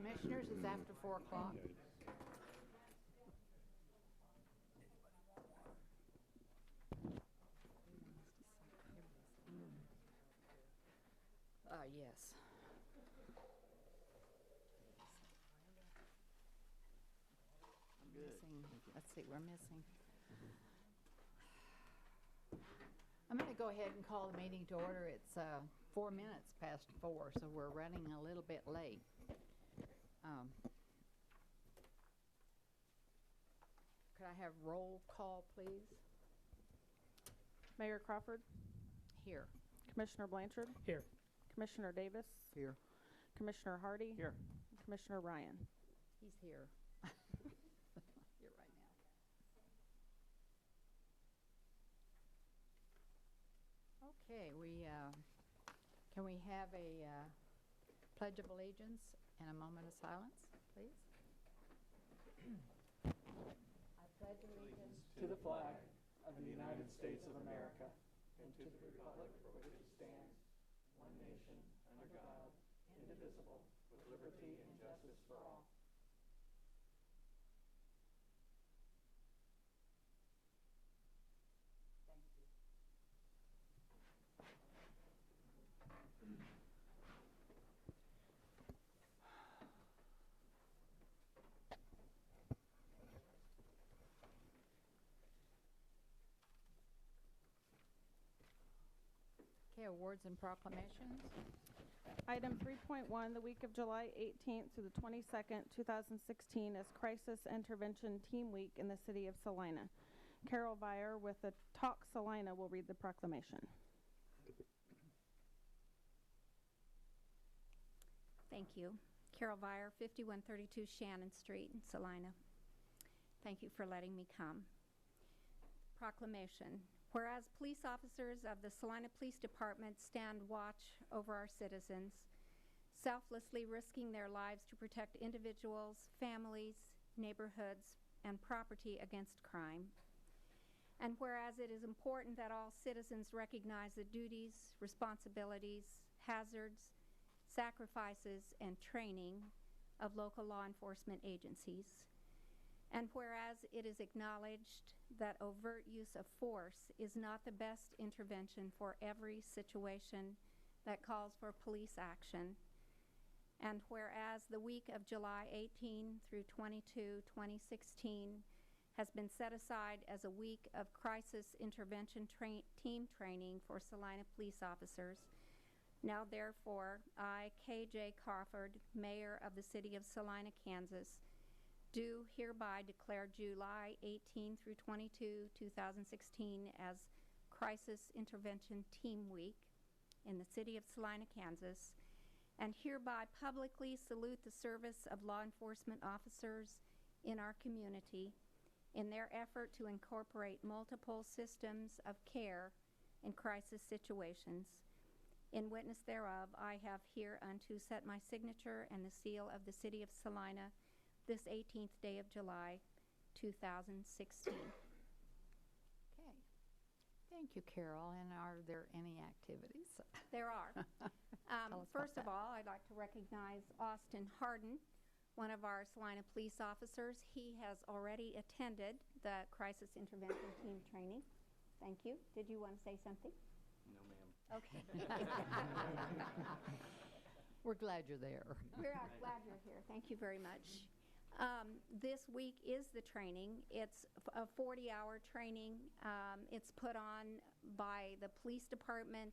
Commissioners, it's after 4 o'clock. Yes. Let's see, we're missing. I'm going to go ahead and call the meeting to order. It's 4 minutes past 4, so we're running a little bit late. Could I have roll call, please? Mayor Crawford, Here. Commissioner Blanchard, Here. Commissioner Davis, Here. Commissioner Hardy, Here. Commissioner Ryan. He's here. Here right now. Okay, can we have a Pledge of Allegiance and a moment of silence, please? I pledge allegiance To the flag of the United States of America and to the republic for which it stands, one nation, under God, indivisible, with liberty and justice for all. Thank you. Okay, awards and proclamations. Item 3.1, the week of July 18th through the 22nd, 2016 is Crisis Intervention Team Week in the city of Salina. Carol Vire with the Talk Salina will read the proclamation. Thank you. Carol Vire, 5132 Shannon Street in Salina. Thank you for letting me come. Proclamation. Whereas police officers of the Salina Police Department stand watch over our citizens, selflessly risking their lives to protect individuals, families, neighborhoods, and property against crime. And whereas it is important that all citizens recognize the duties, responsibilities, hazards, sacrifices, and training of local law enforcement agencies. And whereas it is acknowledged that overt use of force is not the best intervention for every situation that calls for police action. And whereas the week of July 18 through 22, 2016 has been set aside as a week of crisis intervention team training for Salina police officers, now therefore, I, K.J. Crawford, Mayor of the City of Salina, Kansas, do hereby declare July 18 through 22, 2016 as Crisis Intervention Team Week in the City of Salina, Kansas, and hereby publicly salute the service of law enforcement officers in our community in their effort to incorporate multiple systems of care in crisis situations. In witness thereof, I have hereunto set my signature and the seal of the City of Salina this 18th day of July, 2016. Okay. Thank you, Carol. And are there any activities? There are. First of all, I'd like to recognize Austin Harden, one of our Salina police officers. He has already attended the Crisis Intervention Team training. Thank you. Did you want to say something? No, ma'am. Okay. We're glad you're there. We're glad you're here. Thank you very much. This week is the training. It's a 40-hour training. It's put on by the police department,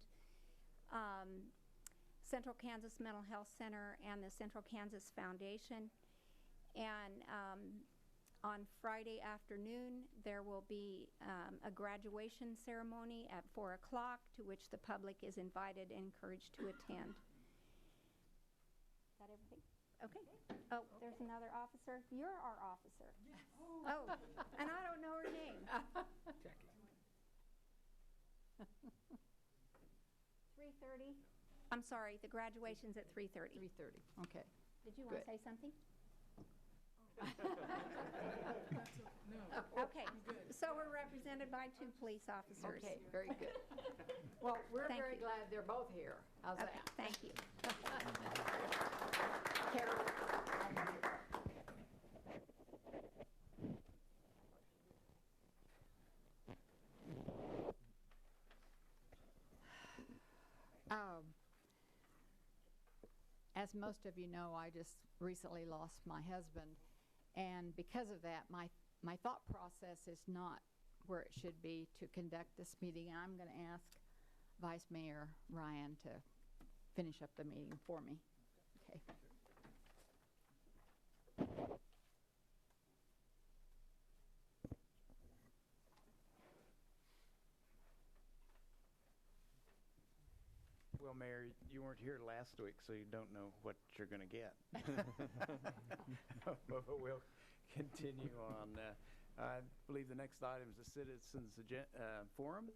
Central Kansas Mental Health Center, and the Central Kansas Foundation. And on Friday afternoon, there will be a graduation ceremony at 4 o'clock to which the public is invited and encouraged to attend. Is that everything? Okay. Oh, there's another officer. You're our officer. Yes. Oh, and I don't know her name. Jackie. 3:30. I'm sorry, the graduation's at 3:30. 3:30. Okay. Did you want to Good. say something? No. Okay, so we're represented by 2 police officers. Okay, very good. Well, we're Thank very you. glad they're both here. How's Okay, that? thank you. Carol, as most of you know, I just recently lost my husband, and because of that, my thought process is not where it should be to conduct this meeting. I'm going to ask Vice Mayor Ryan to finish up the meeting for me. Okay. Well, Mayor, you weren't here last week, so you don't know what you're going to get. But we'll continue on. I believe the next item is the Citizens Forum.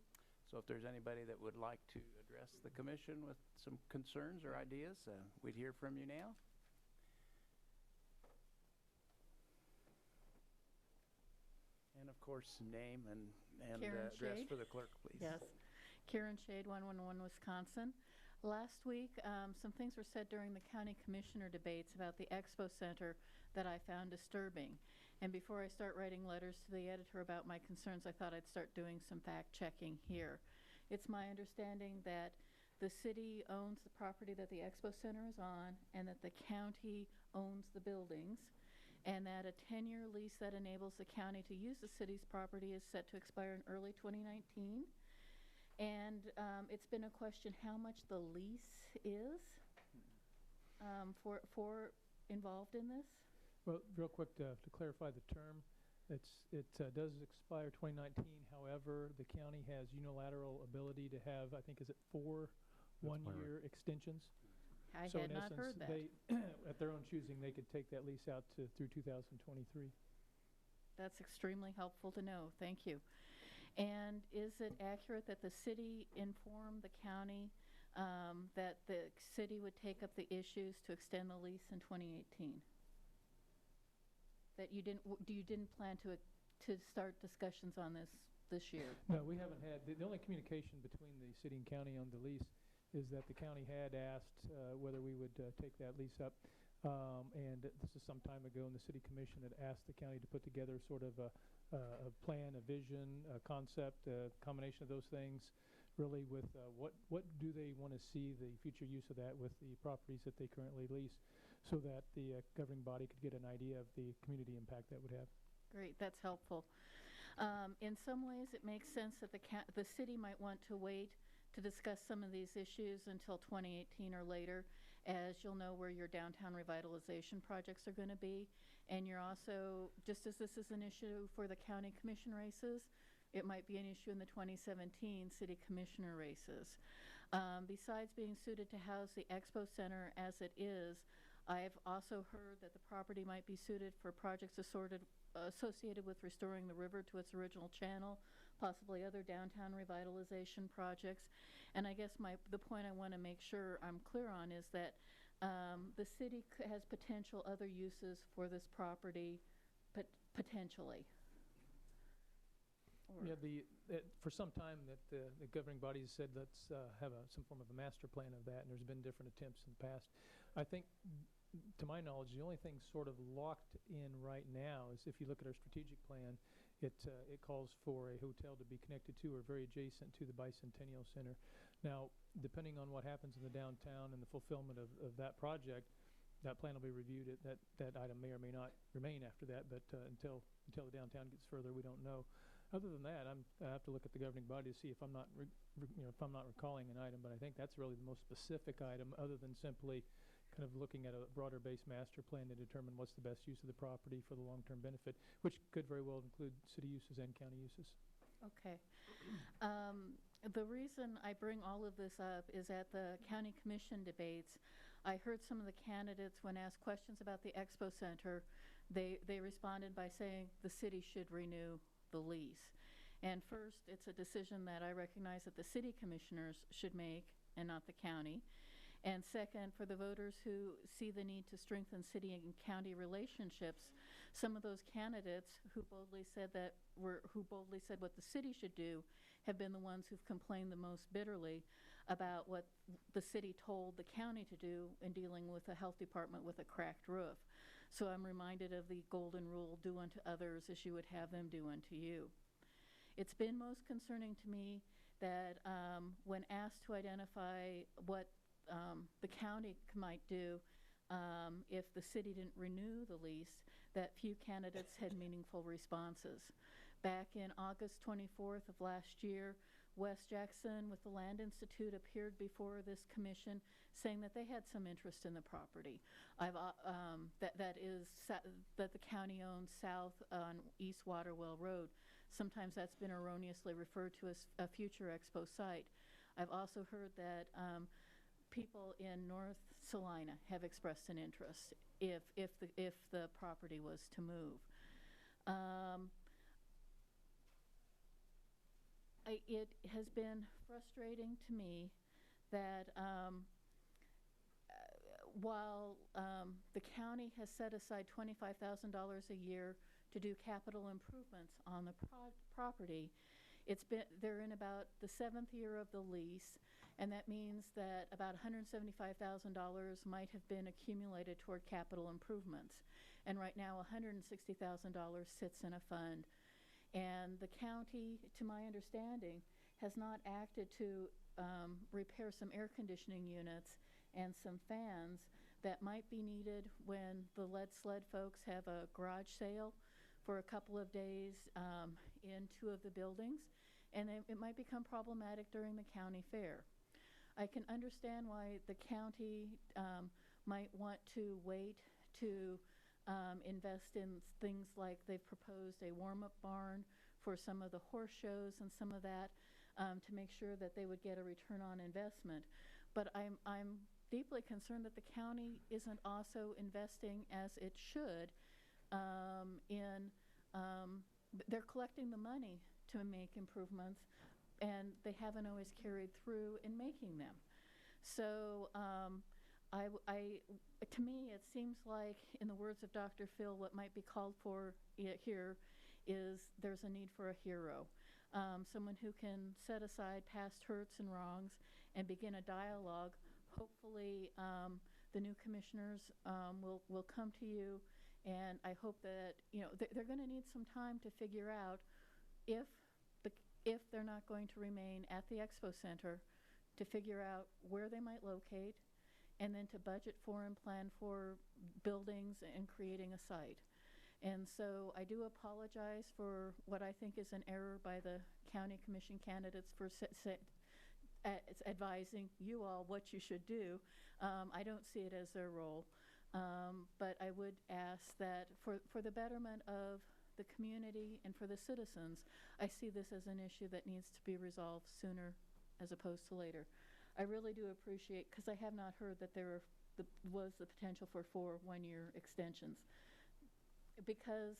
So if there's anybody that would like to address the commission with some concerns or ideas, we'd hear from you now. And of course, name and address Shade. for the clerk, please. Yes. Karen Shade, 111 Wisconsin. Last week, some things were said during the county commissioner debates about the Expo Center that I found disturbing. And before I start writing letters to the editor about my concerns, I thought I'd start doing some fact checking here. It's my understanding that the city owns the property that the Expo Center is on, and that the county owns the buildings, and that a 10-year lease that enables the county to use the city's property is set to expire in early 2019. And it's been a question how much the lease is for involved in this. Well, real quick to clarify the term, it does expire 2019. However, the county has unilateral ability to have, I think, is it 4 one-year extensions? I So had in not essence, heard that. they, at their own choosing, they could take that lease out through 2023. That's extremely helpful to know. Thank you. And is it accurate that the city informed the county that the city would take up the issues to extend the lease in 2018? That you didn't plan to start discussions on this year? No, we haven't had, the only communication between the city and county on the lease is that the county had asked whether we would take that lease up. And this is some time ago, and the city commission had asked the county to put together sort of a plan, a vision, a concept, a combination of those things, really with what do they want to see the future use of that with the properties that they currently lease, so that the governing body could get an idea of the community impact that would have. Great, that's helpful. In some ways, it makes sense that the city might want to wait to discuss some of these issues until 2018 or later, as you'll know where your downtown revitalization projects are going to be. And you're also, just as this is an issue for the county commission races, it might be an issue in the 2017 city commissioner races. Besides being suited to house the Expo Center as it is, I've also heard that the property might be suited for projects associated with restoring the river to its original channel, possibly other downtown revitalization projects. And I guess the point I want to make sure I'm clear on is that the city has potential other uses for this property, potentially. Yeah, for some time that the governing bodies said let's have some form of a master plan of that, and there's been different attempts in the past. I think, to my knowledge, the only thing sort of locked in right now is if you look at our strategic plan, it calls for a hotel to be connected to or very adjacent to the Bicentennial Center. Now, depending on what happens in the downtown and the fulfillment of that project, that plan will be reviewed. That item may or may not remain after that, but until the downtown gets further, we don't know. Other than that, I have to look at the governing body to see if I'm not recalling an item, but I think that's really the most specific item, other than simply kind of looking at a broader-based master plan to determine what's the best use of the property for the long-term benefit, which could very well include city uses and county uses. Okay. The reason I bring all of this up is at the county commission debates, I heard some of the candidates, when asked questions about the Expo Center, they responded by saying the city should renew the lease. And first, it's a decision that I recognize that the city commissioners should make and not the county. And second, for the voters who see the need to strengthen city and county relationships, some of those candidates who boldly said what the city should do have been the ones who've complained the most bitterly about what the city told the county to do in dealing with a health department with a cracked roof. So I'm reminded of the golden rule, do unto others as you would have them do unto you. It's been most concerning to me that when asked to identify what the county might do, if the city didn't renew the lease, that few candidates had meaningful responses. Back in August 24th of last year, Wes Jackson with the Land Institute appeared before this commission saying that they had some interest in the property. That the county owns south on East Waterwell Road. Sometimes that's been erroneously referred to as a future expo site. I've also heard that people in North Salina have expressed an interest if the property was to move. It has been frustrating to me that while the county has set aside $25,000 a year to do capital improvements on the property, they're in about the 7th year of the lease, and that means that about $175,000 might have been accumulated toward capital improvements. And right now, $160,000 sits in a fund. And the county, to my understanding, has not acted to repair some air conditioning units and some fans that might be needed when the Lead Sled folks have a garage sale for a couple of days in 2 of the buildings, and it might become problematic during the county fair. I can understand why the county might want to wait to invest in things like they've proposed a warm-up barn for some of the horse shows and some of that to make sure that they would get a return on investment. But I'm deeply concerned that the county isn't also investing as it should they're collecting the money to make improvements, and they haven't always carried through in making them. So to me, it seems like, in the words of Dr. Phil, what might be called for here is there's a need for a hero, someone who can set aside past hurts and wrongs and begin a dialogue. Hopefully, the new commissioners will come to you, and I hope that they're going to need some time to figure out if they're not going to remain at the Expo Center, to figure out where they might locate, and then to budget for and plan for buildings and creating a site. And so I do apologize for what I think is an error by the county commission candidates for advising you all what you should do. I don't see it as their role. But I would ask that for the betterment of the community and for the citizens, I see this as an issue that needs to be resolved sooner as opposed to later. I really do appreciate, because I have not heard that there was the potential for 4 one-year extensions. Because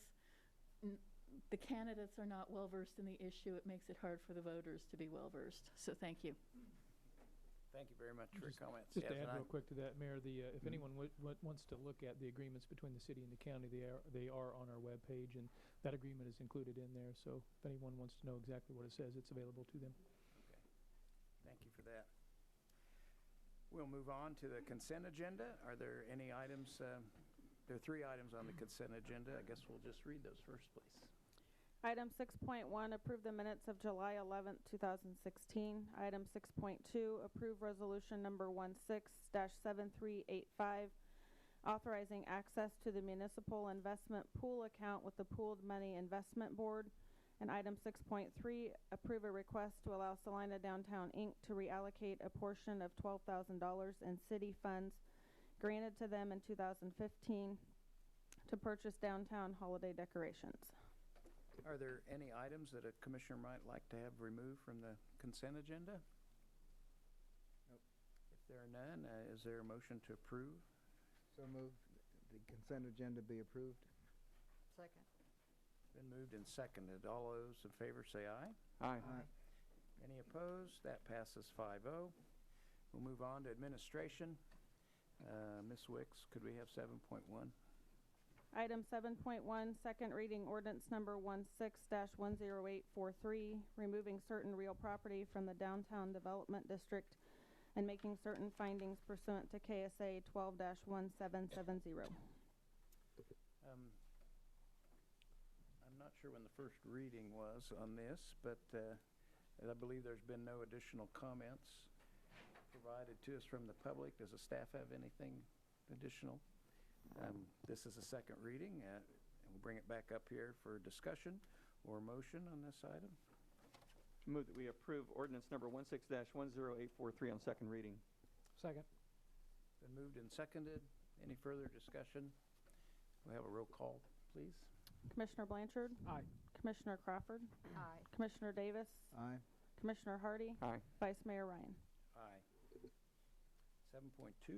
the candidates are not well-versed in the issue, it makes it hard for the voters to be well-versed. So thank you. Thank you very much for your comments. Just to Yes, add real quick to that, Mayor, if anyone wants to look at the agreements between the city and the county, they are on our webpage, and that agreement is included in there. So if anyone wants to know exactly what it says, it's available to them. Okay. Thank you for that. We'll move on to the consent agenda. Are there any items? There are 3 items on the consent agenda. I guess we'll just read those first, please. Item 6.1, approve the minutes of July 11th, 2016. Item 6.2, approve resolution number 16-7385, authorizing access to the municipal investment pool account with the Pooled Money Investment Board. And item 6.3, approve a request to allow Salina Downtown, Inc. to reallocate a portion of $12,000 in city funds granted to them in 2015 to purchase downtown holiday decorations. Are there any items that a commissioner might like to have removed from the consent agenda? Nope. If there are none, is there a motion to approve? So moved. The consent agenda be approved. Second. Been moved and seconded. All those in favor say aye. Aye. Any opposed? That passes 5-0. We'll move on to administration. Ms. Wicks, could we have 7.1? Item 7.1, second reading ordinance number 16-10843, removing certain real property from the downtown development district and making certain findings pursuant to KSA 12-1770. I'm not sure when the first reading was on this, but I believe there's been no additional comments provided to us from the public. Does the staff have anything additional. This is a second reading, and we'll bring it back up here for discussion or motion on this item. Move that we approve ordinance number 16-10843 on second reading. Second. Been moved and seconded. Any further discussion? We have a roll call, please. Commissioner Blanchard. Aye. Commissioner Crawford. Aye. Commissioner Davis. Aye. Commissioner Hardy. Aye. Vice Mayor Ryan. Aye. 7.2.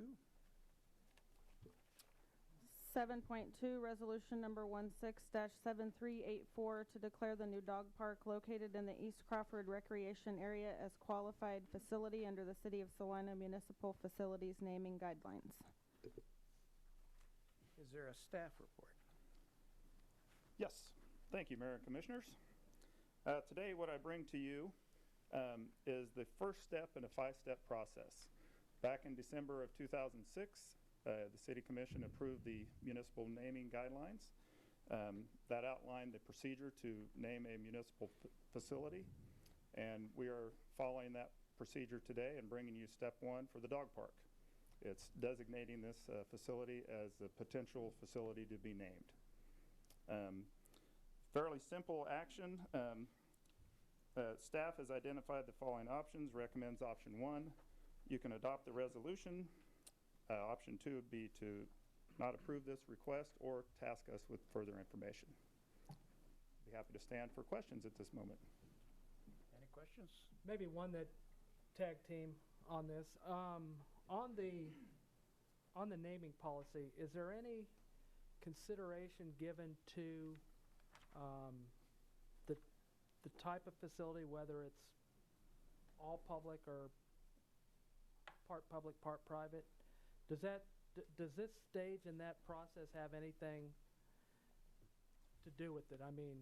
7.2, resolution number 16-7384 to declare the new dog park located in the East Crawford Recreation Area as qualified facility under the City of Salina Municipal Facilities Naming Guidelines. Is there a staff report? Yes. Thank you, Mayor and Commissioners. Today, what I bring to you is the first step in a 5-step process. Back in December of 2006, the City Commission approved the municipal naming guidelines that outlined the procedure to name a municipal facility. And we are following that procedure today and bringing you step 1 for the dog park. It's designating this facility as a potential facility to be named. Fairly simple action. Staff has identified the following options, recommends option 1. You can adopt the resolution. Option 2 would be to not approve this request or task us with further information. Be happy to stand for questions at this moment. Any questions? Maybe one that tag team on this. On the naming policy, is there any consideration given to the type of facility, whether it's all public or part public, part private? Does this stage in that process have anything to do with it? I mean,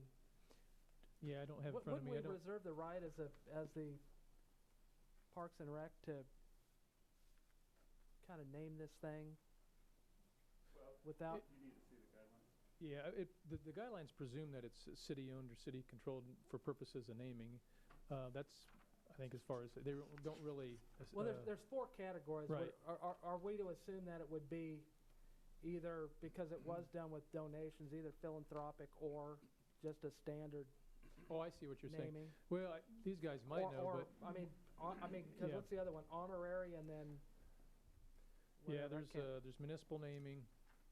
Yeah, I don't have in front of me. I wouldn't we don't. reserve the right as the Parks and Rec to kind of name this thing without? You need to see the guidelines. Yeah, the guidelines presume that it's city-owned or city-controlled for purposes of naming. That's, I think, as far as, they don't really. Well, there's 4 categories. Right. Are we to assume that it would be either, because it was done with donations, either philanthropic or just a standard Oh, I see what you're saying. naming? Well, these guys might know, Or, but. I mean, because Yeah. what's the other one? Honorary and then. Yeah, whatever that there's municipal naming,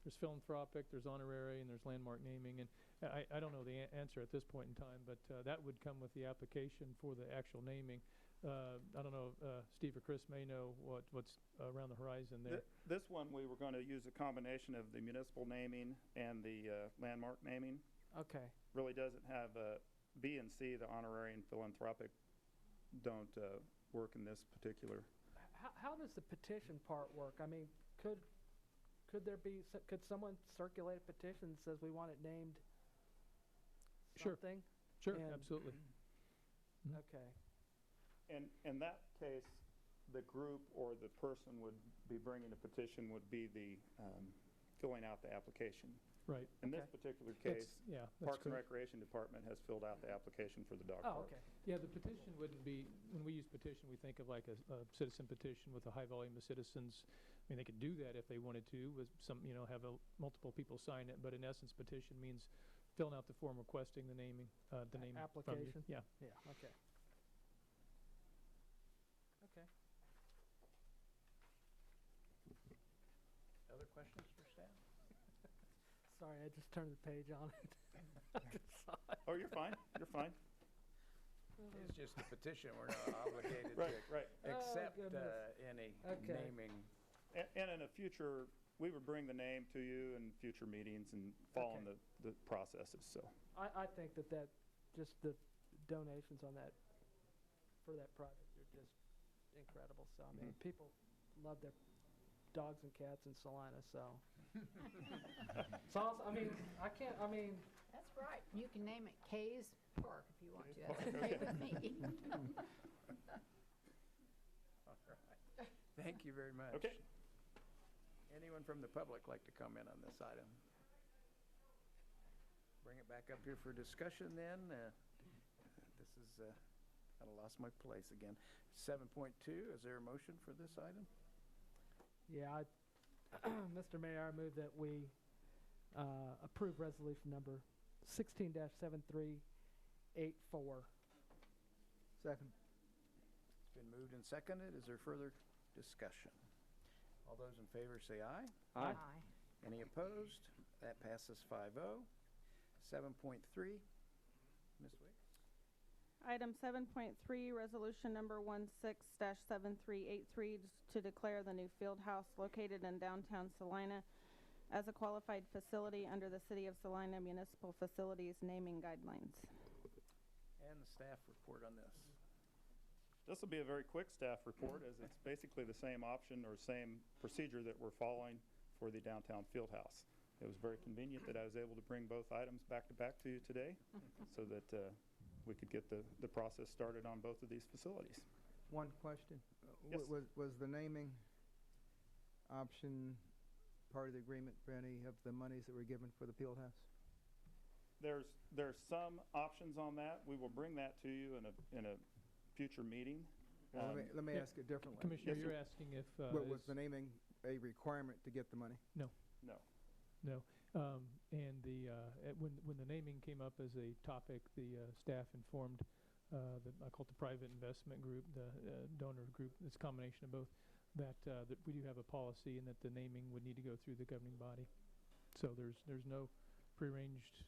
there's philanthropic, there's honorary, and there's landmark naming. And I don't know the answer at this point in time, but that would come with the application for the actual naming. I don't know, Steve or Chris may know what's around the horizon there. This one, we were going to use a combination of the municipal naming and the landmark naming. Okay. Really doesn't have B and C, the honorary and philanthropic, don't work in this particular. How does the petition part work? I mean, could someone circulate a petition that says we want it named Sure. something? Sure, And- absolutely. Mhm. Okay. And in that case, the group or the person would be bringing a petition would be the filling out the application. Right. In this Okay. particular case, Yeah, that's Parks and correct. Recreation Department has filled out the application for the dog Oh, park. okay. Yeah, the petition wouldn't be, when we use petition, we think of like a citizen petition with a high volume of citizens. I mean, they could do that if they wanted to, with some, have multiple people sign it, but in essence, petition means filling out the form requesting the naming, the name from you. Application? Yeah. Yeah, okay. Okay. Other questions for staff? Sorry, I just turned the page on it. Oh, you're fine. You're fine. It's just a petition. We're not obligated Right, to right. accept goodness. any Okay. naming. And in a future, we would bring the name to you in future meetings and following Okay. the processes, so. I think that just the donations on that, for that project are just incredible. So, I mean, people love their dogs and cats in Salina, so. It's also, I mean, That's right. You can name it Kay's Park if you want to. Park, That's okay with me. All right. Thank you very much. Okay. Anyone from the public like to comment on this item? Bring it back up here for discussion then. This is, I lost my place again. 7.2, is there a motion for this item? yeah, Mr. Mayor, I move that we approve resolution number 16-7384. Second. It's been moved and seconded. Is there further discussion? All those in favor say aye. Aye. Any opposed? That passes 5-0. 7.3, Ms. Wicks? Item 7.3, resolution number 16-7383 to declare the new field house located in downtown Salina as a qualified facility under the City of Salina Municipal Facilities naming guidelines. And the staff report on this. This will be a very quick staff report, as it's basically the same option or same procedure that we're following for the downtown field house. It was very convenient that I was able to bring both items back to back to you today so that we could get the process started on both of these facilities. One question. Yes. Was the naming option part of the agreement for any of the monies that were given for the field house? There's some options on that. We will bring that to you in a future meeting. Well, let me yeah, ask it differently. Commissioner, Yes, you're sir. asking if, Was the naming a requirement to get the money? No. No. And when the naming came up as a topic, the staff informed I call it the private investment group, the donor group, it's a combination of both, that we do have a policy and that the naming would need to go through the governing body. So there's no prearranged,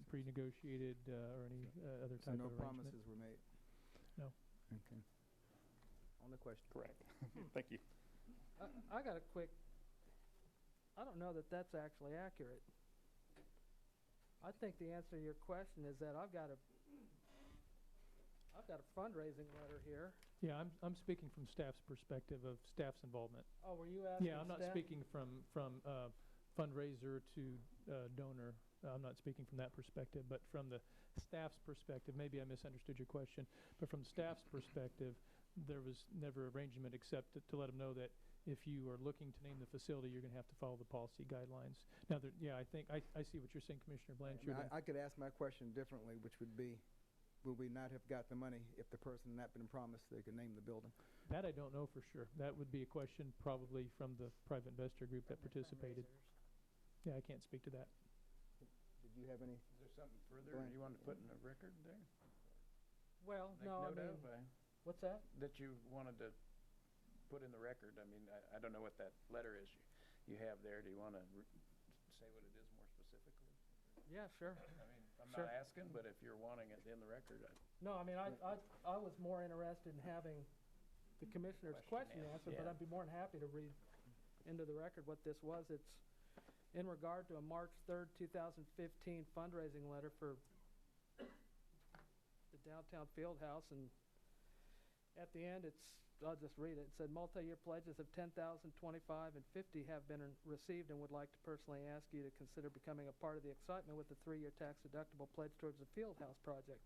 pre-negotiated or any other So type no of arrangement. promises were made? No. Okay. On the question. Correct. Thank you. I got a quick, I don't know that that's actually accurate. I think the answer to your question is that I've got a fundraising letter here. Yeah, I'm speaking from staff's perspective of staff's involvement. Oh, were you asking Yeah, I'm not staff? speaking from fundraiser to donor. I'm not speaking from that perspective, but from the staff's perspective, maybe I misunderstood your question, but from staff's perspective, there was never arrangement except to let them know that if you are looking to name the facility, you're going to have to follow the policy guidelines. Now, I think I see what you're saying, Commissioner I mean, Blanchard. I could ask my question differently, which would be, would we not have got the money if the person not been promised they could name the building? That I don't know for sure. That would be a question probably from the private investor group that participated. Yeah, I can't speak to that. Did you have any? Is there something further Blank. you want to put in the record there? Well, Make no, I note mean, of, what's that? that you wanted to put in the record? I mean, I don't know what that letter is you have there. Do you want to say what it is more specifically? Yeah, sure. I mean, I'm Sure. not asking, but if you're wanting it in the record, No, I mean, I was more interested in having the commissioner's Question question answered, answered, but yeah. I'd be more than happy to read into the record what this was. It's in regard to a March 3rd, 2015 fundraising letter for the downtown field house, and at the end, I'll just read it. It said, multi-year pledges of $10,000, $25,000, and $50,000 have been received and would like to personally ask you to consider becoming a part of the excitement with the 3-year tax-deductible pledge towards the field house project.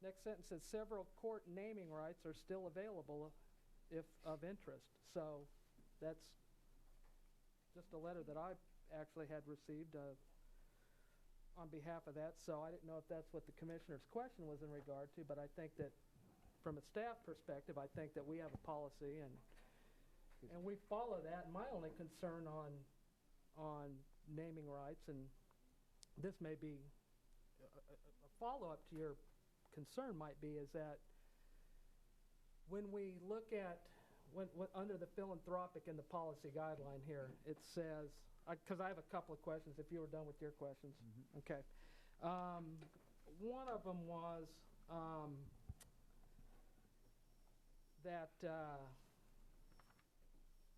Next sentence says, several court naming rights are still available if of interest. So that's just a letter that I actually had received on behalf of that. So I didn't know if that's what the commissioner's question was in regard to, but I think that from a staff perspective, I think that we have a policy and we follow that. And my only concern on naming rights, and this may be a follow-up to your concern might be, is that when we look at when under the philanthropic in the policy guideline here, it says, because I have a couple of questions if you were done with your questions. Mm-hmm. Okay. One of them was that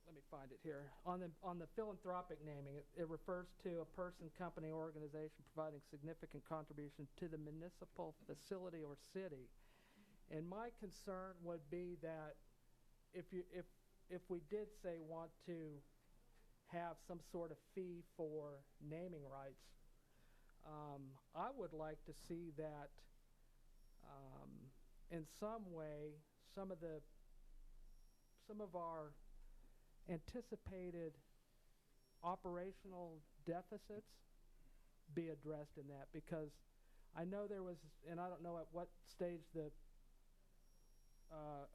let me find it here. On the philanthropic naming, it refers to a person, company, or organization providing significant contribution to the municipal facility or city. And my concern would be that if we did say want to have some sort of fee for naming rights, I would like to see that in some way some of our anticipated operational deficits be addressed in that, because I know there was, and I don't know at what stage the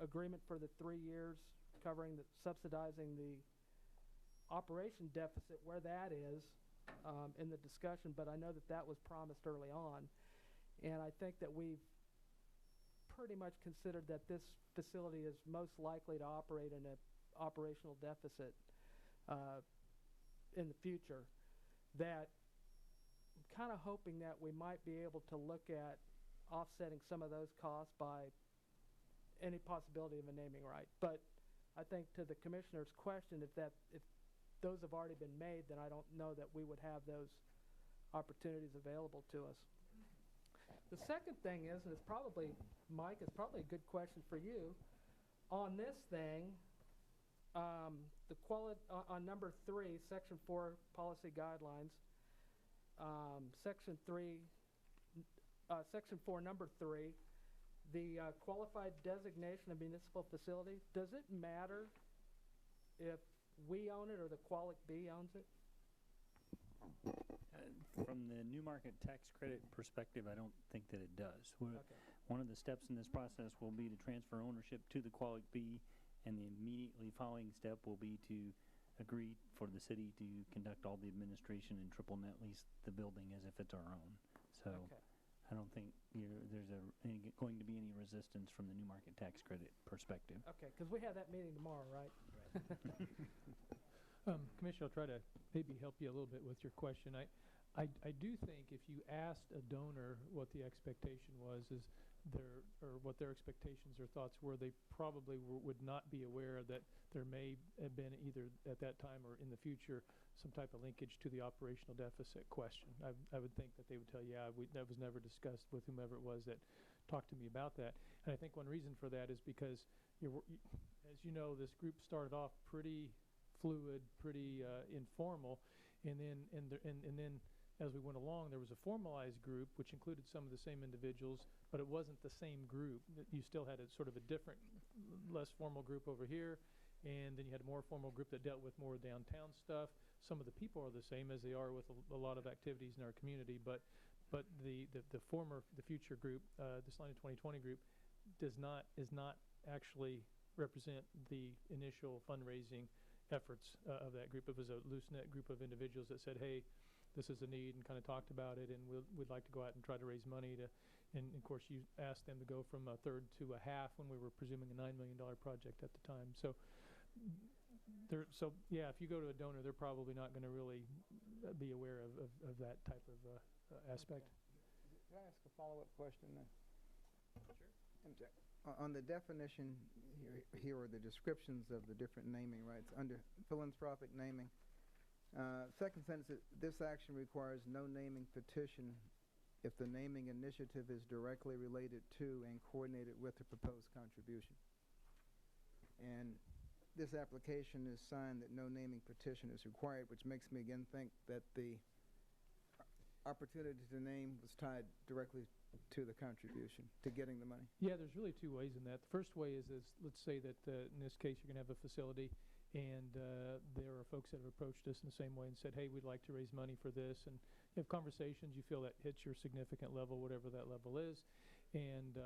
agreement for the 3 years covering subsidizing the operation deficit, where that is in the discussion, but I know that that was promised early on. And I think that we've pretty much considered that this facility is most likely to operate in an operational deficit in the future. That I'm kind of hoping that we might be able to look at offsetting some of those costs by any possibility of a naming right. But I think to the commissioner's question, if those have already been made, then I don't know that we would have those opportunities available to us. The second thing is, and it's probably, Mike, it's probably a good question for you. On this thing, on number 3, Section 4 Policy Guidelines, Section 4, number 3, the qualified designation of municipal facility, does it matter if we own it or the Qualic B owns it? From the new market tax credit perspective, I don't think that it does. Okay. One of the steps in this process will be to transfer ownership to the Qualic B, and the immediately following step will be to agree for the city to conduct all the administration and triple net lease the building as if it's our own. So Okay. I don't think there's going to be any resistance from the new market tax credit perspective. Okay, because we have that meeting tomorrow, right? Commissioner, I'll try to maybe help you a little bit with your question. I do think if you asked a donor what the expectation was, or what their expectations or thoughts were, they probably would not be aware that there may have been either at that time or in the future some type of linkage to the operational deficit question. I would think that they would tell you, yeah, that was never discussed with whomever it was that talked to me about that. And I think one reason for that is because, as you know, this group started off pretty fluid, pretty informal, and then as we went along, there was a formalized group which included some of the same individuals, but it wasn't the same group. You still had a sort of a different, less formal group over here, and then you had a more formal group that dealt with more downtown stuff. Some of the people are the same as they are with a lot of activities in our community, but the future group, the Salina 2020 group, is not actually represent the initial fundraising efforts of that group. It was a loose-knit group of individuals that said, hey, this is a need, and kind of talked about it, and we'd like to go out and try to raise money and of course you asked them to go from a third to a half when we were presuming a $9 million project at the time. So yeah, if you go to a donor, they're probably not going to really be aware of that type of aspect. Okay. Can I ask a follow-up question then? Sure. On the definition here are the descriptions of the different naming rights under philanthropic naming. Second sentence, this action requires no naming petition if the naming initiative is directly related to and coordinated with the proposed contribution. And this application is signed that no naming petition is required, which makes me again think that the opportunity to name was tied directly to the contribution, to getting the money. Yeah, there's really two ways in that. The first way is let's say that in this case you're going to have a facility, and there are folks that have approached us in the same way and said, hey, we'd like to raise money for this, and you have conversations, you feel that hits your significant level, whatever that level is, and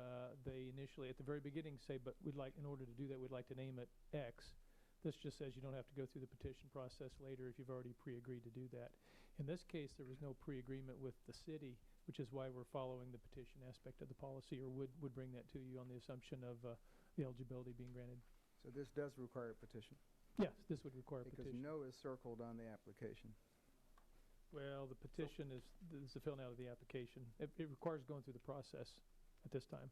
they initially at the very beginning say, but we'd like, in order to do that, we'd like to name it X. This just says you don't have to go through the petition process later if you've already pre-agreed to do that. In this case, there was no pre-agreement with the city, which is why we're following the petition aspect of the policy, or would bring that to you on the assumption of the eligibility being granted. So this does require a petition? Yes, this would require a because petition. no is circled on the application. Well, the petition is the filling out of the application. It requires going through the process at this time.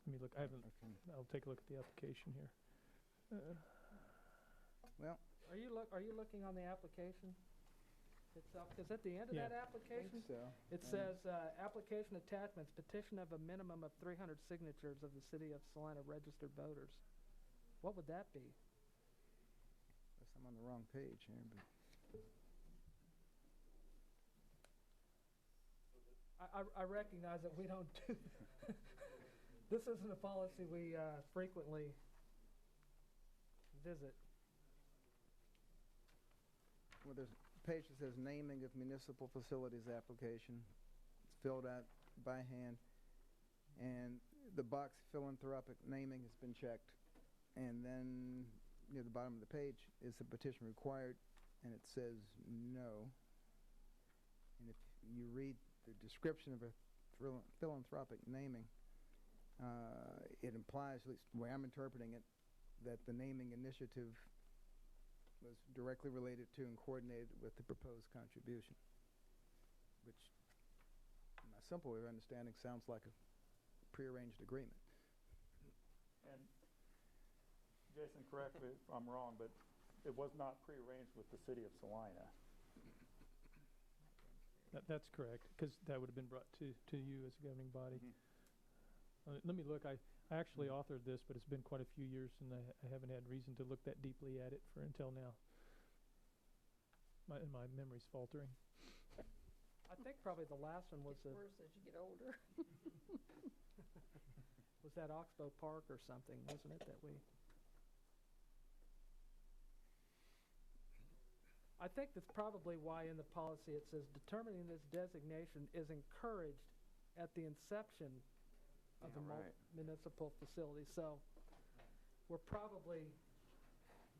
Let me look. I haven't. Okay. I'll take a look at the application here. Well, Are you looking on the application itself? Because at the end of Yeah. that I application, think so. it says application attachments, petition of a minimum of 300 signatures of the City of Salina registered voters. What would that be? Unless I'm on the wrong page here, but I recognize that we don't do this isn't a policy we frequently visit. well, there's a page that says naming of municipal facilities application. It's filled out by hand, and the box philanthropic naming has been checked, and then near the bottom of the page is the petition required. and it says no. And if you read the description of a philanthropic naming, it implies, at least the way I'm interpreting it, that the naming initiative was directly related to and coordinated with the proposed contribution, which, in my simple way of understanding, sounds like a prearranged agreement. And Jason, correct me if I'm wrong, but it was not prearranged with the city of Salina. That's correct, because that would have been brought to you as a governing body. Let me look. I actually authored this, but it's been quite a few years, and I haven't had reason to look that deeply at it until now. My memory's faltering. I think probably the last one was It's worse as you get older. was that Oxbow Park or something, wasn't it, that we... I think that's probably why in the policy it says determining this designation is encouraged at the inception of the municipal facility. So we're probably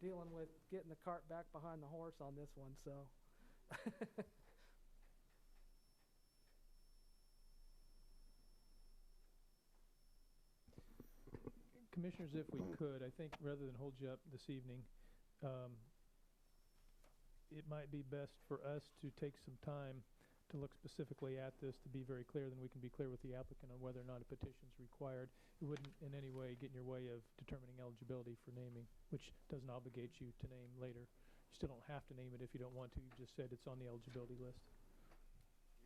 dealing with getting the cart back behind the horse on this one, so. Commissioners, if we could, I think rather than hold you up this evening, it might be best for us to take some time to look specifically at this to be very clear. Then we can be clear with the applicant on whether or not a petition is required. It wouldn't in any way get in your way of determining eligibility for naming, which doesn't obligate you to name later. You still don't have to name it if you don't want to. You just said it's on the eligibility list.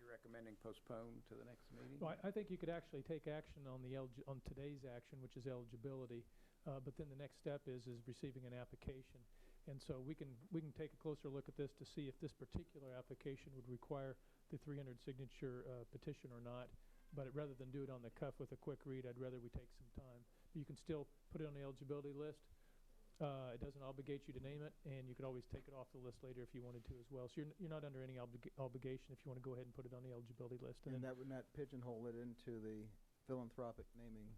You're recommending postpone to the next meeting? Well, I think you could actually take action on on today's action, which is eligibility, but then the next step is receiving an application. And so we can take a closer look at this to see if this particular application would require the 300 signature petition or not. But rather than do it on the cuff with a quick read, I'd rather we take some time. But you can still put it on the eligibility list. It doesn't obligate you to name it, and you could always take it off the list later if you wanted to as well. So you're not under any obligation if you want to go ahead and put it on the eligibility list. And that would not pigeonhole it into the philanthropic naming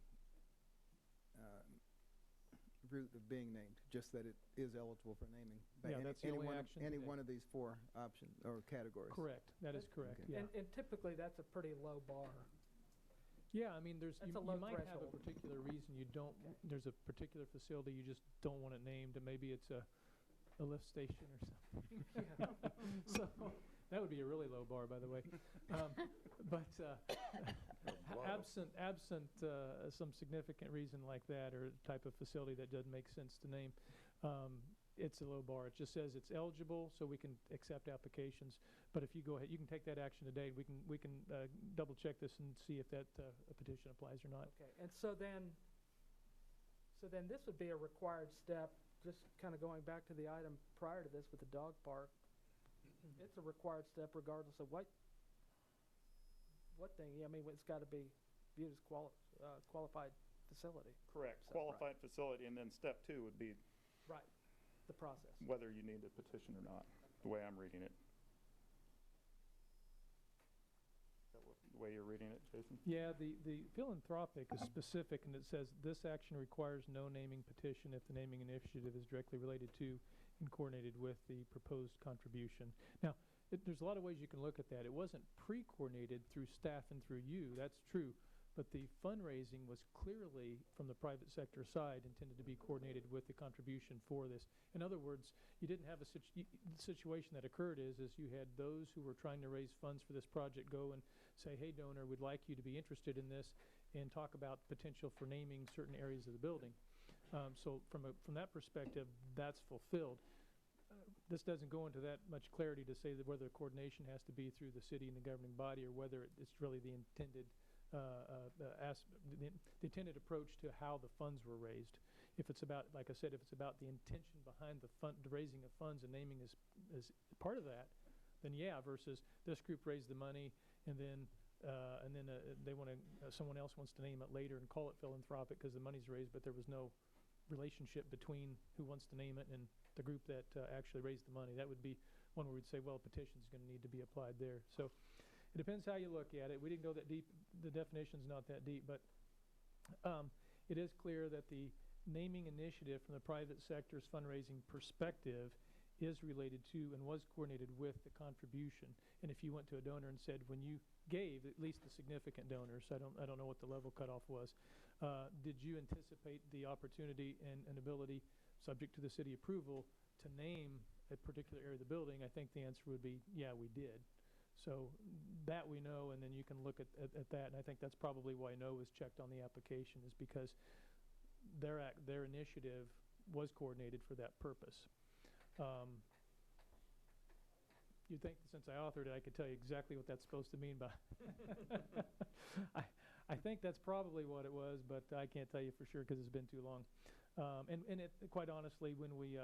route of being named, just that it is eligible for naming. Yeah, that's the only action any today. one of these 4 options or categories. Correct. That is correct. Okay. Yeah. And typically that's a pretty low bar. Yeah, I mean, you low might have a threshold. particular reason you don't. There's a particular facility you just don't want it named, and maybe it's a lift station or something. So that would be a really low bar, by the way. But absent some significant reason like that, or a type of facility that doesn't make sense to name, it's a low bar. It just says it's eligible, so we can accept applications. But if you go ahead, you can take that action today. We can double check this and see if that petition applies or not. Okay, and so then this would be a required step, just kind of going back to the item prior to this with the dog park. It's a required step regardless of what thing. I mean, it's got to be viewed as qualified facility. Correct. So, Qualified facility, and then step 2 would be Right, the process. whether you need a petition or not, the way I'm reading it. Is that the way you're reading it, Jason? Yeah, the philanthropic is specific, and it says this action requires no naming petition if the naming initiative is directly related to and coordinated with the proposed contribution. Now, there's a lot of ways you can look at that. It wasn't pre-coordinated through staff and through you, that's true, but the fundraising was clearly, from the private sector side, intended to be coordinated with the contribution for this. In other words, you didn't have the situation that occurred is you had those who were trying to raise funds for this project go and say, hey, donor, we'd like you to be interested in this, and talk about potential for naming certain areas of the building. So from that perspective, that's fulfilled. This doesn't go into that much clarity to say that whether coordination has to be through the city and the governing body, or whether it's really the intended the intended approach to how the funds were raised. If it's about, like I said, if it's about the intention behind the raising of funds and naming is part of that, then yeah. Versus this group raised the money and then they want to someone else wants to name it later and call it philanthropic because the money's raised, but there was no relationship between who wants to name it and the group that actually raised the money. That would be one where we'd say, well, a petition is going to need to be applied there. So it depends how you look at it. We didn't go that deep. The definition's not that deep, but it is clear that the naming initiative from the private sector's fundraising perspective is related to and was coordinated with the contribution. And if you went to a donor and said, when you gave, at least the significant donors, I don't know what the level cutoff was, did you anticipate the opportunity and ability, subject to the city approval, to name a particular area of the building? I think the answer would be, yeah, we did. So that we know, and then you can look at that, and I think that's probably why no was checked on the application, is because their initiative was coordinated for that purpose. You'd think since I authored it, I could tell you exactly what that's supposed to mean by. I think that's probably what it was, but I can't tell you for sure because it's been too long. And it, quite honestly, when we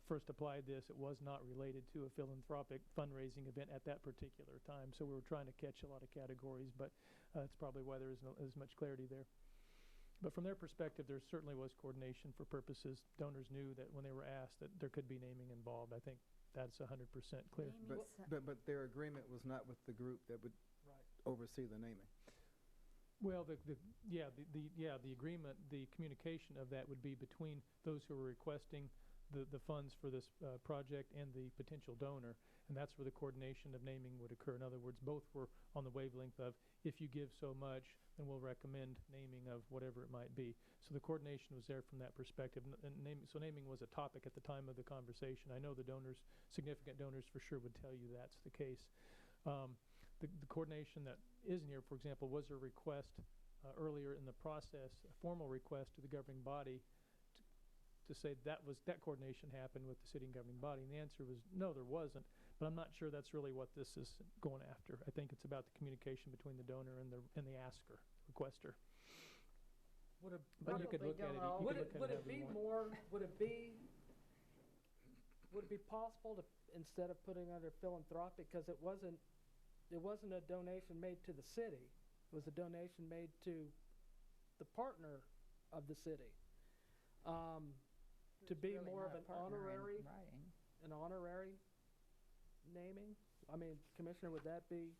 first applied this, it was not related to a philanthropic fundraising event at that particular time. So we were trying to catch a lot of categories, but that's probably why there isn't as much clarity there. But from their perspective, there certainly was coordination for purposes. Donors knew that when they were asked that there could be naming involved. I think that's 100% clear. But their agreement was not with the group that would oversee the naming. Well, the agreement, the communication of that would be between those who were requesting the funds for this project and the potential donor, and that's where the coordination of naming would occur. In other words, both were on the wavelength of, if you give so much, then we'll recommend naming of whatever it might be. So the coordination was there from that perspective, and naming was a topic at the time of the conversation. I know the donors, significant donors for sure, would tell you that's the case. The coordination that isn't here, for example, was a request earlier in the process, a formal request to the governing body to say that coordination happened with the city and governing body. And the answer was no, there wasn't. But I'm not sure that's really what this is going after. I think it's about the communication between the donor and the asker, requester. But you could look at it. Would it be possible to, instead of putting under philanthropic, because it wasn't a donation made to the city, it was a donation made to the partner of the city, to be really more of not an a partner in honorary naming? I mean, Commissioner, would that be?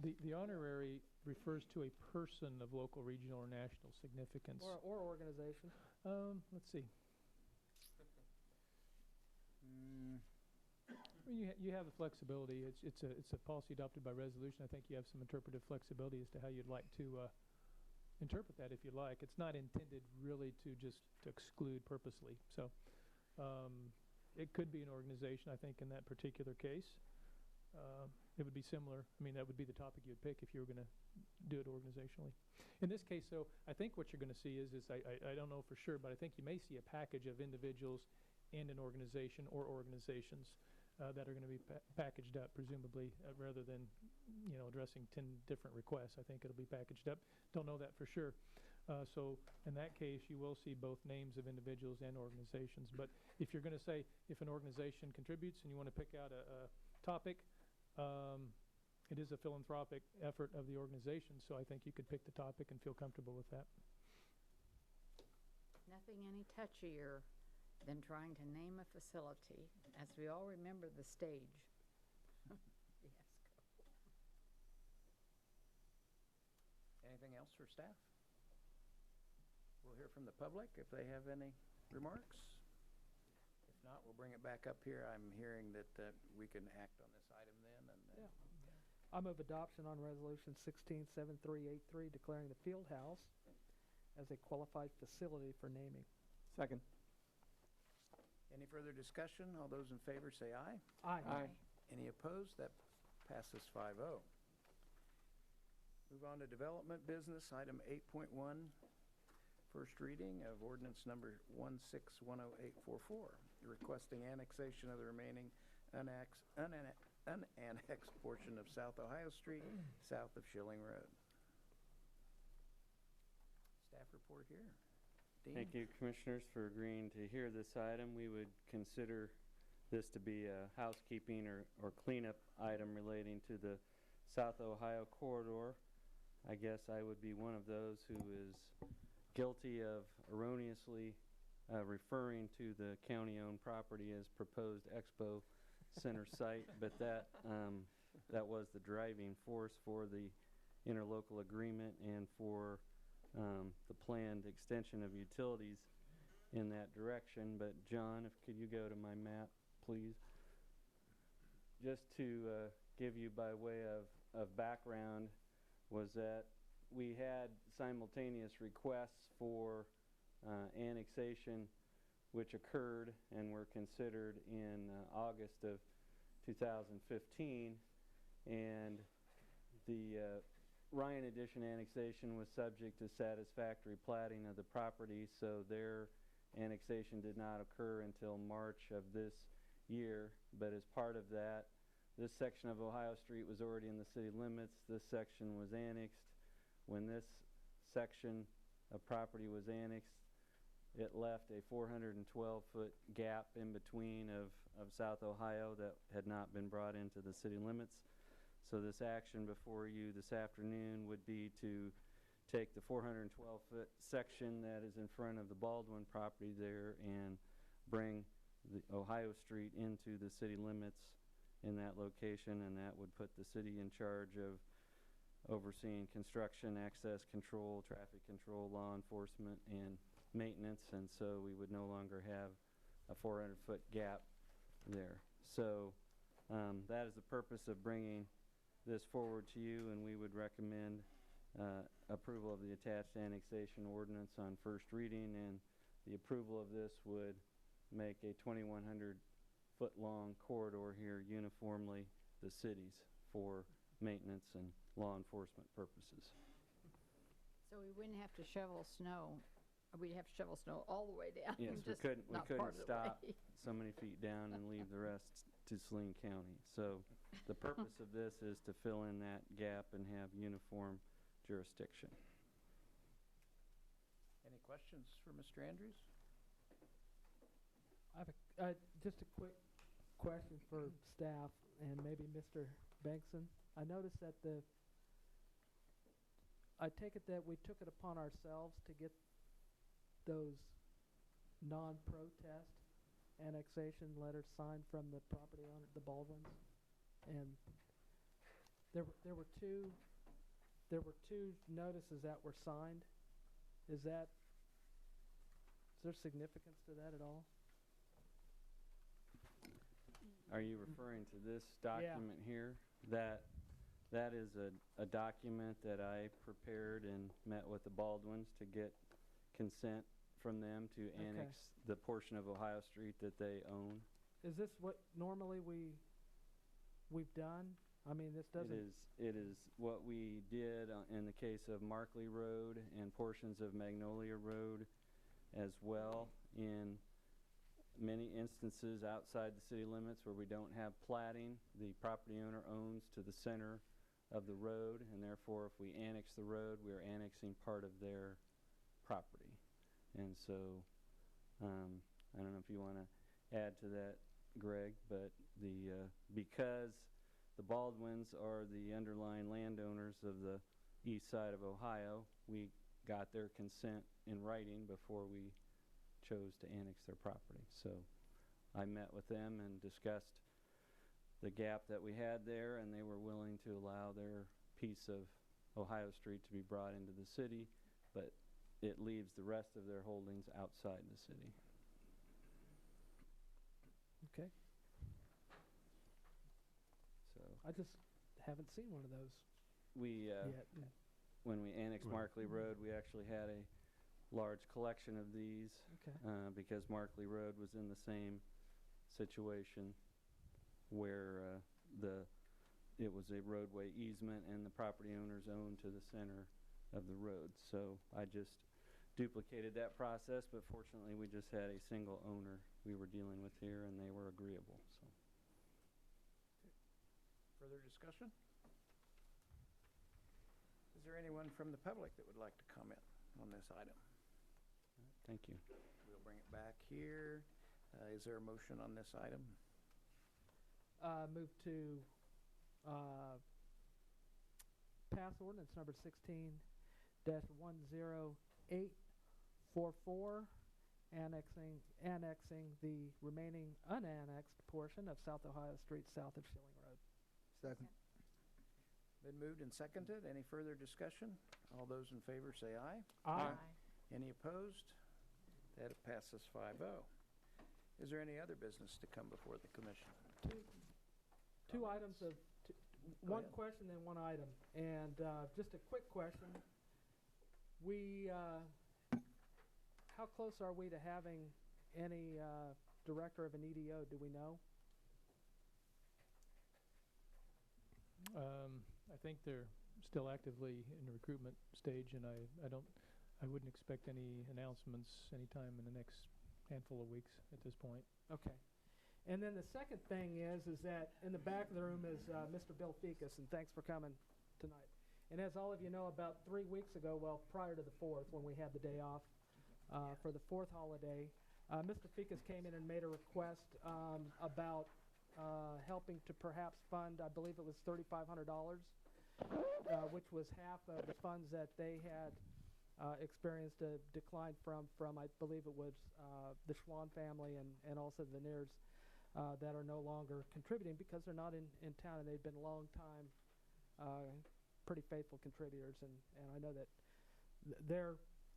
The honorary refers to a person of local, regional, or national significance. Or organization. Let's see. You have the flexibility. It's a policy adopted by resolution. I think you have some interpretive flexibility as to how you'd like to interpret that if you like. It's not intended really to exclude purposely. So it could be an organization, I think, in that particular case. It would be similar. I mean, that would be the topic you would pick if you were going to do it organizationally. In this case, though, I think what you're going to see is I don't know for sure, but I think you may see a package of individuals and an organization or organizations that are going to be packaged up, presumably, rather than, addressing 10 different requests. I think it'll be packaged up. Don't know that for sure. So in that case, you will see both names of individuals and organizations. But if you're going to say, if an organization contributes and you want to pick out a topic, it is a philanthropic effort of the organization, so I think you could pick the topic and feel comfortable with that. Nothing any touchier than trying to name a facility, as we all remember the stage. Anything else for staff? We'll hear from the public if they have any remarks. If not, we'll bring it back up here. I'm hearing that we can act on this item then. Yeah. I move adoption on Resolution 167383, declaring the field house as a qualified facility for naming. Second. Any further discussion? All those in favor say aye. Aye. Aye. Any opposed? That passes 5-0. Move on to development business, item 8.1, first reading of ordinance number 1610844, requesting annexation of the remaining unannexed portion of South Ohio Street, south of Schilling Road. Staff report here. Dean? Thank you, Commissioners, for agreeing to hear this item. We would consider this to be a housekeeping or cleanup item relating to the South Ohio corridor. I guess I would be one of those who is guilty of erroneously referring to the county-owned property as proposed Expo Center site, but that was the driving force for the interlocal agreement and for the planned extension of utilities in that direction. But John, if could you go to my map, please? Just to give you by way of background, was that we had simultaneous requests for annexation which occurred and were considered in August of 2015, and the Ryan Addition annexation was subject to satisfactory plating of the property, so their annexation did not occur until March of this year. But as part of that, this section of Ohio Street was already in the city limits. This section was annexed. When this section of property was annexed, it left a 412-foot gap in between of South Ohio that had not been brought into the city limits. So this action before you this afternoon would be to take the 412-foot section that is in front of the Baldwin property there and bring the Ohio Street into the city limits in that location, and that would put the city in charge of overseeing construction, access control, traffic control, law enforcement, and maintenance, and so we would no longer have a 400-foot gap there. So that is the purpose of bringing this forward to you, and we would recommend approval of the attached annexation ordinance on first reading, and the approval of this would make a 2,100-foot long corridor here uniformly the city's for maintenance and law enforcement purposes. So we wouldn't have to shovel snow. We'd have to shovel snow all the way down. Yes, we just couldn't not part of the stop way. so many feet down and leave the rest to Saline County. So the purpose of this is to fill in that gap and have uniform jurisdiction. Any questions for Mr. Andrews? I have just a quick question for staff and maybe Mr. Bankson. I noticed that I take it that we took it upon ourselves to get those non-protest annexation letters signed from the property owner, the Baldwins, and there were two notices that were signed. Is there significance to that at all? Are you referring to this document here? That is a document that I prepared and met with the Baldwins to get consent from them to annex the portion of Ohio Street that they own. Is this what normally we've done? I mean, this doesn't. It is what we did in the case of Markley Road and portions of Magnolia Road as well. In many instances outside the city limits where we don't have platting, the property owner owns to the center of the road, and therefore if we annex the road, we are annexing part of their property. And so I don't know if you want to add to that, Greg, but because the Baldwins are the underlying landowners of the east side of Ohio, we got their consent in writing before we chose to annex their property. So I met with them and discussed the gap that we had there, and they were willing to allow their piece of Ohio Street to be brought into the city, but it leaves the rest of their holdings outside the city. Okay. So I just haven't seen one of those we yet. when we annexed Markley Road, we actually had a large collection of these because Markley Road was in the same situation where it was a roadway easement and the property owners owned to the center of the road. So I just duplicated that process, but fortunately we just had a single owner we were dealing with here, and they were agreeable. So. Further discussion? Is there anyone from the public that would like to comment on this item? Thank you. We'll bring it back here. Is there a motion on this item? Move to pass ordinance number 16-10844, annexing the remaining unannexed portion of South Ohio Street south of Schilling Road. Second. Been moved and seconded. Any further discussion? All those in favor say aye. Aye. Any opposed? That passes 5-0. Is there any other business to come before the commission? Two items of, Go one ahead. question and one item. And just a quick question. How close are we to having any director of an EDO? Do we know? I think they're still actively in the recruitment stage, and I wouldn't expect any announcements anytime in the next handful of weeks at this point. Okay. And then the second thing is that in the back of the room is Mr. Bill Ficus, and thanks for coming tonight. And as all of you know, about 3 weeks ago, well, prior to the 4th, when we had the day off for the 4th holiday, Mr. Ficus came in and made a request about helping to perhaps fund, I believe it was $3,500, which was half of the funds that they had experienced a decline from I believe it was the Schwann family and also the Veneers that are no longer contributing because they're not in town, and they've been long time pretty faithful contributors, and I know that they're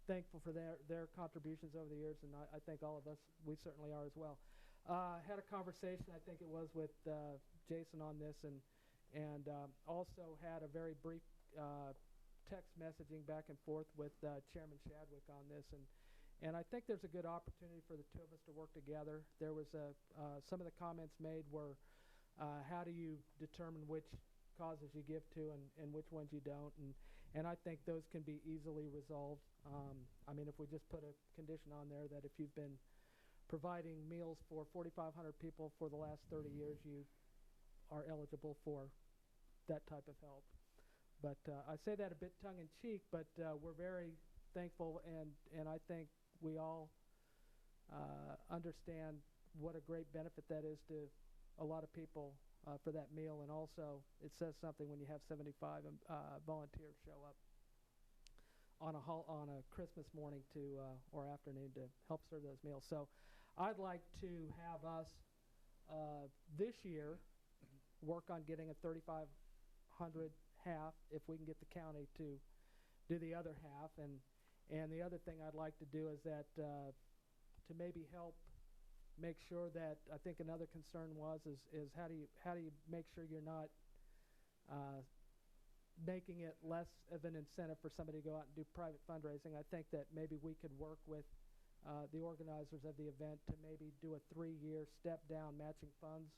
thankful for their contributions over the years, and I think all of us, we certainly are as well. Had a conversation, I think it was with Jason on this, and also had a very brief text messaging back and forth with Chairman Shadwick on this, and I think there's a good opportunity for the two of us to work together. There was some of the comments made were, how do you determine which causes you give to and which ones you don't, and I think those can be easily resolved. I mean, if we just put a condition on there that if you've been providing meals for 4,500 people for the last 30 years, you are eligible for that type of help. But I say that a bit tongue-in-cheek, but we're very thankful, and I think we all understand what a great benefit that is to a lot of people for that meal. And also, it says something when you have 75 volunteers show up on a Christmas morning or afternoon to help serve those meals. So I'd like to have us this year work on getting a 3,500 half if we can get the county to do the other half, and the other thing I'd like to do is that to maybe help make sure that, I think another concern is how do you make sure you're not making it less of an incentive for somebody to go out and do private fundraising. I think that maybe we could work with the organizers of the event to maybe do a 3-year step-down matching funds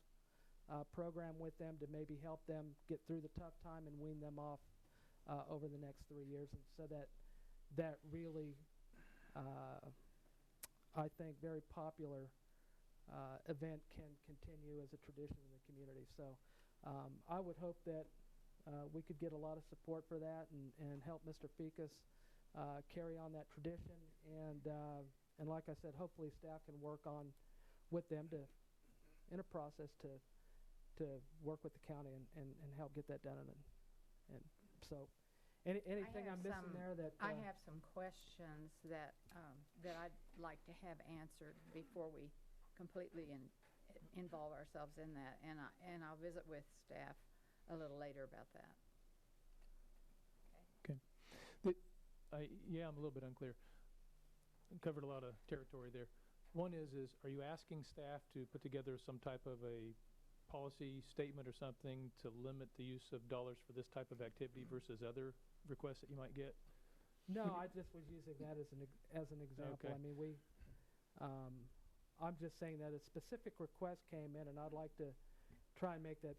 program with them to maybe help them get through the tough time and wean them off over the next 3 years, and so that really, I think, very popular event can continue as a tradition in the community. So I would hope that we could get a lot of support for that and help Mr. Ficus carry on that tradition. And like I said, hopefully staff can work on with them in a process to work with the county and help get that done. And so anything I'm missing there that I have some questions that I'd like to have answered before we completely involve ourselves in that, and I'll visit with staff a little later about that. Okay. I'm a little bit unclear. Covered a lot of territory there. One is are you asking staff to put together some type of a policy statement or something to limit the use of dollars for this type of activity versus other requests that you might get? No, I just was using that as an example. Okay. I mean, I'm just saying that a specific request came in, and I'd like to try and make that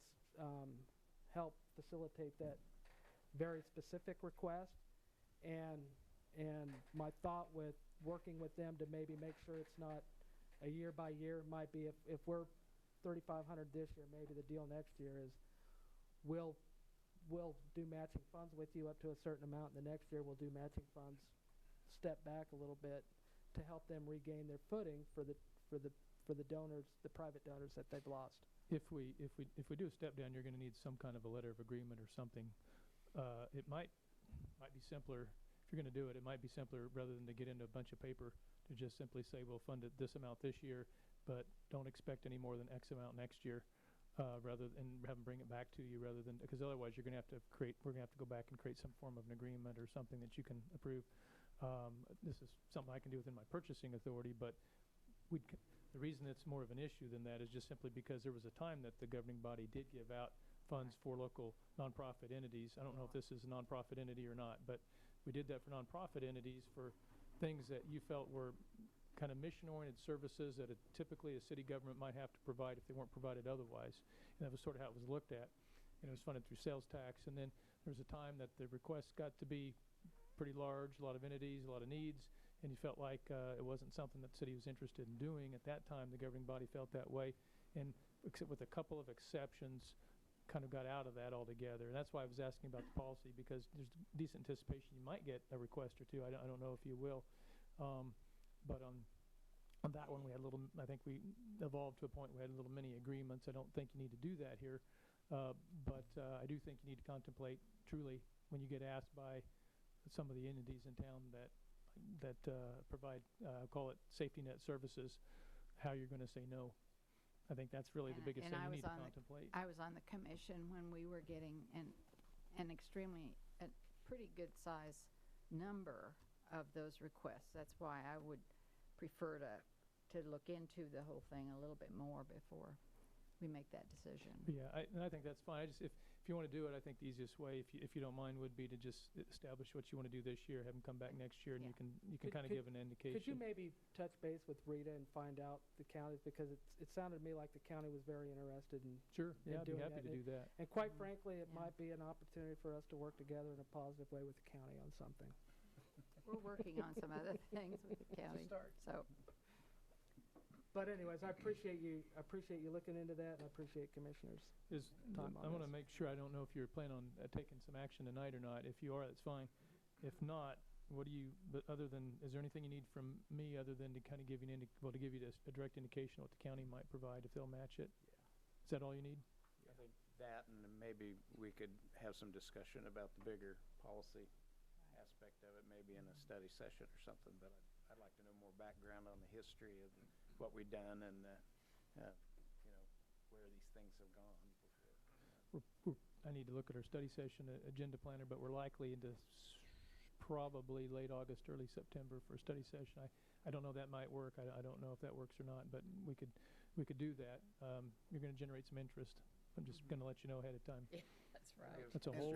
help facilitate that very specific request. And my thought with working with them to maybe make sure it's not a year by year might be if we're 3,500 this year, maybe the deal next year is we'll do matching funds with you up to a certain amount, and the next year we'll do matching funds, step back a little bit to help them regain their footing for the donors, the private donors that they've lost. If we do a step down, you're going to need some kind of a letter of agreement or something. It might be simpler. If you're going to do it, it might be simpler rather than to get into a bunch of paper to just simply say we'll fund it this amount this year, but don't expect any more than X amount next year, rather than have them bring it back to you, rather than, because otherwise we're going to have to go back and create some form of an agreement or something that you can approve. This is something I can do within my purchasing authority, but the reason it's more of an issue than that is just simply because there was a time that the governing body did give out funds for local nonprofit entities. I don't know if this is a nonprofit entity or not, but we did that for nonprofit entities for things that you felt were kind of mission-oriented services that typically a city government might have to provide if they weren't provided otherwise. And that was sort of how it was looked at. And it was funded through sales tax. And then there was a time that the requests got to be pretty large, a lot of entities, a lot of needs, and you felt like it wasn't something that the city was interested in doing. At that time, the governing body felt that way, and except with a couple of exceptions, kind of got out of that altogether. And that's why I was asking about the policy, because there's decent anticipation you might get a request or two. I don't know if you will. But on that one, we had a little, I think we evolved to a point where we had little mini agreements. I don't think you need to do that here. But I do think you need to contemplate truly when you get asked by some of the entities in town that provide, call it safety net services, how you're going to say no. I think that's really the biggest thing you need to contemplate. I was on the commission when we were getting a pretty good size number of those requests. That's why I would prefer to look into the whole thing a little bit more before we make that decision. Yeah, and I think that's fine. If you want to do it, I think the easiest way, if you don't mind, would be to just establish what you want to do this year, have them come back next year, and you can kind of give an indication. Could you maybe touch base with Rita and find out the counties, because it sounded to me like the county was very interested in Sure, yeah, I'd be doing happy to do that. And quite frankly, it might be an opportunity for us to work together in a positive way with the county on something. We're working on some other things with the county. So. But anyways, I appreciate you looking into that, and I appreciate Commissioner's time on I want to this. make sure, I don't know if you're planning on taking some action tonight or not. If you are, that's fine. If not, but other than, is there anything you need from me other than to kind of give you to give you a direct indication of what the county might provide if they'll match it? Yeah. Is that all you need? I think that, and then maybe we could have some discussion about the bigger policy aspect of it, maybe in a study session or something, but I'd like to know more background on the history of what we've done and, where these things have gone before. I need to look at our study session agenda planner, but we're likely into probably late August, early September for a study session. I don't know, that might work. I don't know if that works or not, but we could do that. You're going to generate some interest. I'm just going to let you know ahead of time. Yeah, that's right. It's a whole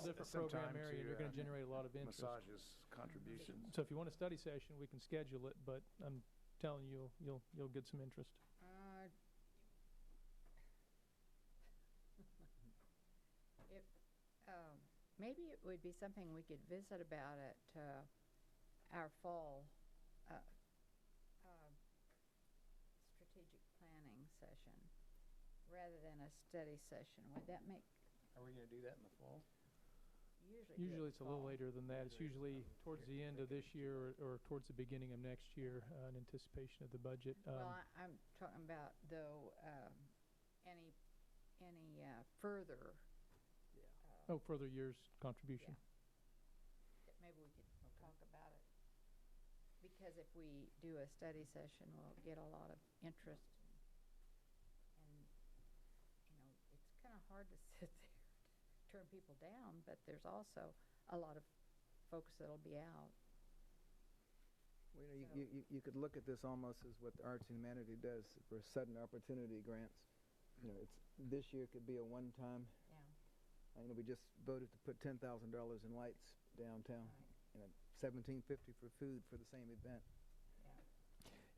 different program area. You're going to generate a lot of interest. Massage's contributions. So if you want a study session, we can schedule it, but I'm telling you, you'll get some interest. Maybe it would be something we could visit about at our fall strategic planning session rather than a study session. Would that make? Are we going to do that in the fall? Usually it's a little later than that. It's usually towards the end of this year or towards the beginning of next year in anticipation of the budget. Well, I'm talking about, though, any further. Further years contribution. Yeah. Maybe we could talk about it. Because if we do a study session, we'll get a lot of interest. And it's kind of hard to sit there turn people down, but there's also a lot of folks that'll be out. Well, you could look at this almost as what the Arts and Humanity does for sudden opportunity grants. This year could be a one-time. Yeah. We just voted to put $10,000 in lights downtown, right. $17.50 for food for the same event. Yeah.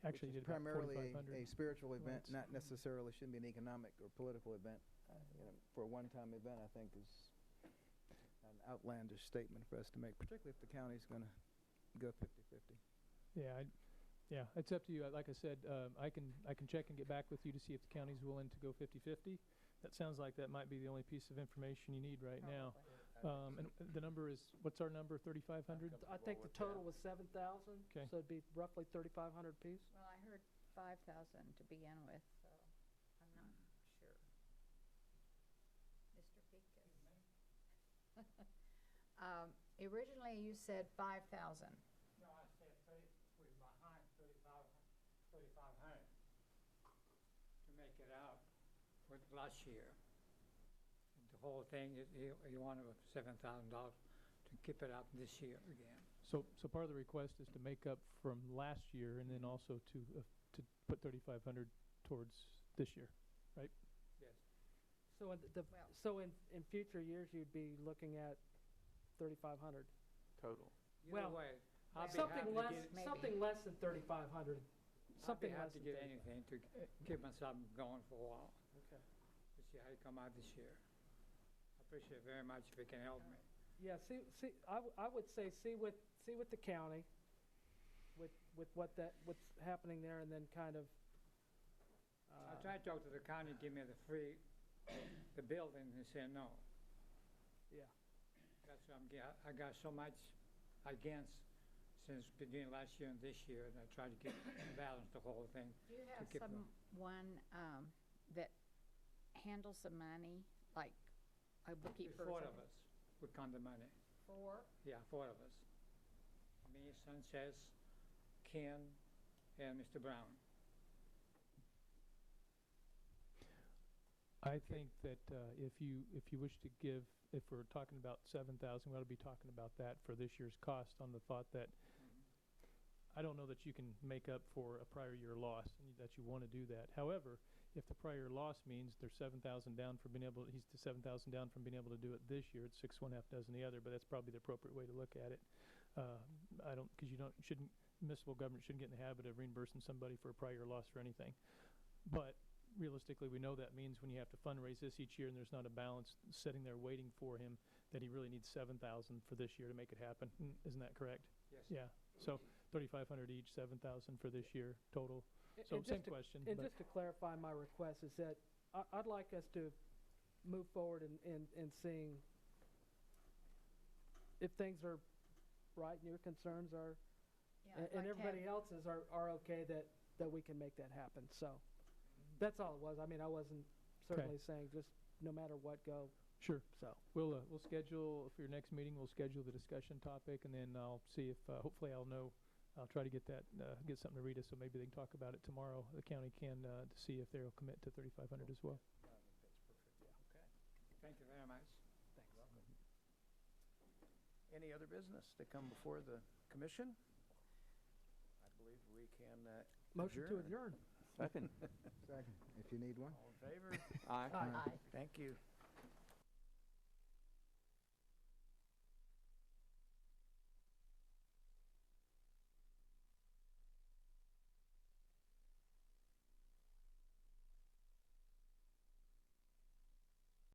Actually, it's primarily a spiritual event, not necessarily shouldn't be an economic or political event. For a one-time event, I think is an outlandish statement for us to make, particularly if the county's going to go 50-50. Yeah, it's up to you. Like I said, I can check and get back with you to see if the county's willing to go 50-50. That sounds like that might be the only piece of information you need right now. And the number is, what's our number? 3,500. I think the total was 7,000. Okay. So it'd be roughly 3,500 piece. Well, I heard 5,000 to begin with, so I'm not sure. Mr. Pincus. Originally, you said 5,000. No, I said we're behind 3,500 to make it out for last year. And the whole thing, you wanted $7,000 to keep it up this year again. So part of the request is to make up from last year and then also to put 3,500 towards this year, right? Yes. So in future years, you'd be looking at 3,500. Total. Either Well, way, I'll be Something happy to less, get, something less than 3,500. I'll be Something less happy to than get 35. anything to keep myself going for a while, Okay. to see how you come out this year. I appreciate it very much if you can help me. Yeah, I would say see with the county, with what's happening there, and then kind of. I tried to talk to the county, give me the building, and they said no. Yeah. That's what I got so much against since beginning last year and this year, and I tried to get balance the whole thing. Do you have keep going. someone that handles the money, like a bookkeeper? There's 4 of us would count the money. 4? Yeah, 4 of us. Me, Sanchez, Ken, and Mr. Brown. I think that if you wish to give, if we're talking about 7,000, we ought to be talking about that for this year's cost on the thought that I don't know that you can make up for a prior year loss and that you want to do that. However, if the prior year loss means they're 7,000 down from being able, he's to 7,000 down from being able to do it this year, it's 6 1/2 dozen the other, but that's probably the appropriate way to look at it. I don't, because municipal government shouldn't get in the habit of reimbursing somebody for a prior year loss for anything. But realistically, we know that means when you have to fundraise this each year and there's not a balance sitting there waiting for him, that he really needs 7,000 for this year to make it happen. Isn't that correct? Yes. Yeah. So 3,500 each, 7,000 for this year total. And So just same to- question. And but just to clarify, my request is that I'd like us to move forward in seeing if things are right and your concerns are, and everybody else's are okay that we can make that happen. So that's all it was. I mean, I wasn't certainly saying just no matter what, go. Sure. So We'll schedule, for your next meeting, we'll schedule the discussion topic, and then I'll see if, hopefully I'll try to get that, get something to Rita, so maybe they can talk about it tomorrow. The county can, to see if they'll commit to 3,500 as well. That's perfect, yeah. Okay. Thank you very much. thanks. Any other business to come before the commission? I believe we can Motion to adjourn. Second. Second, if you need one. All in favor? Aye. Aye. Thank you.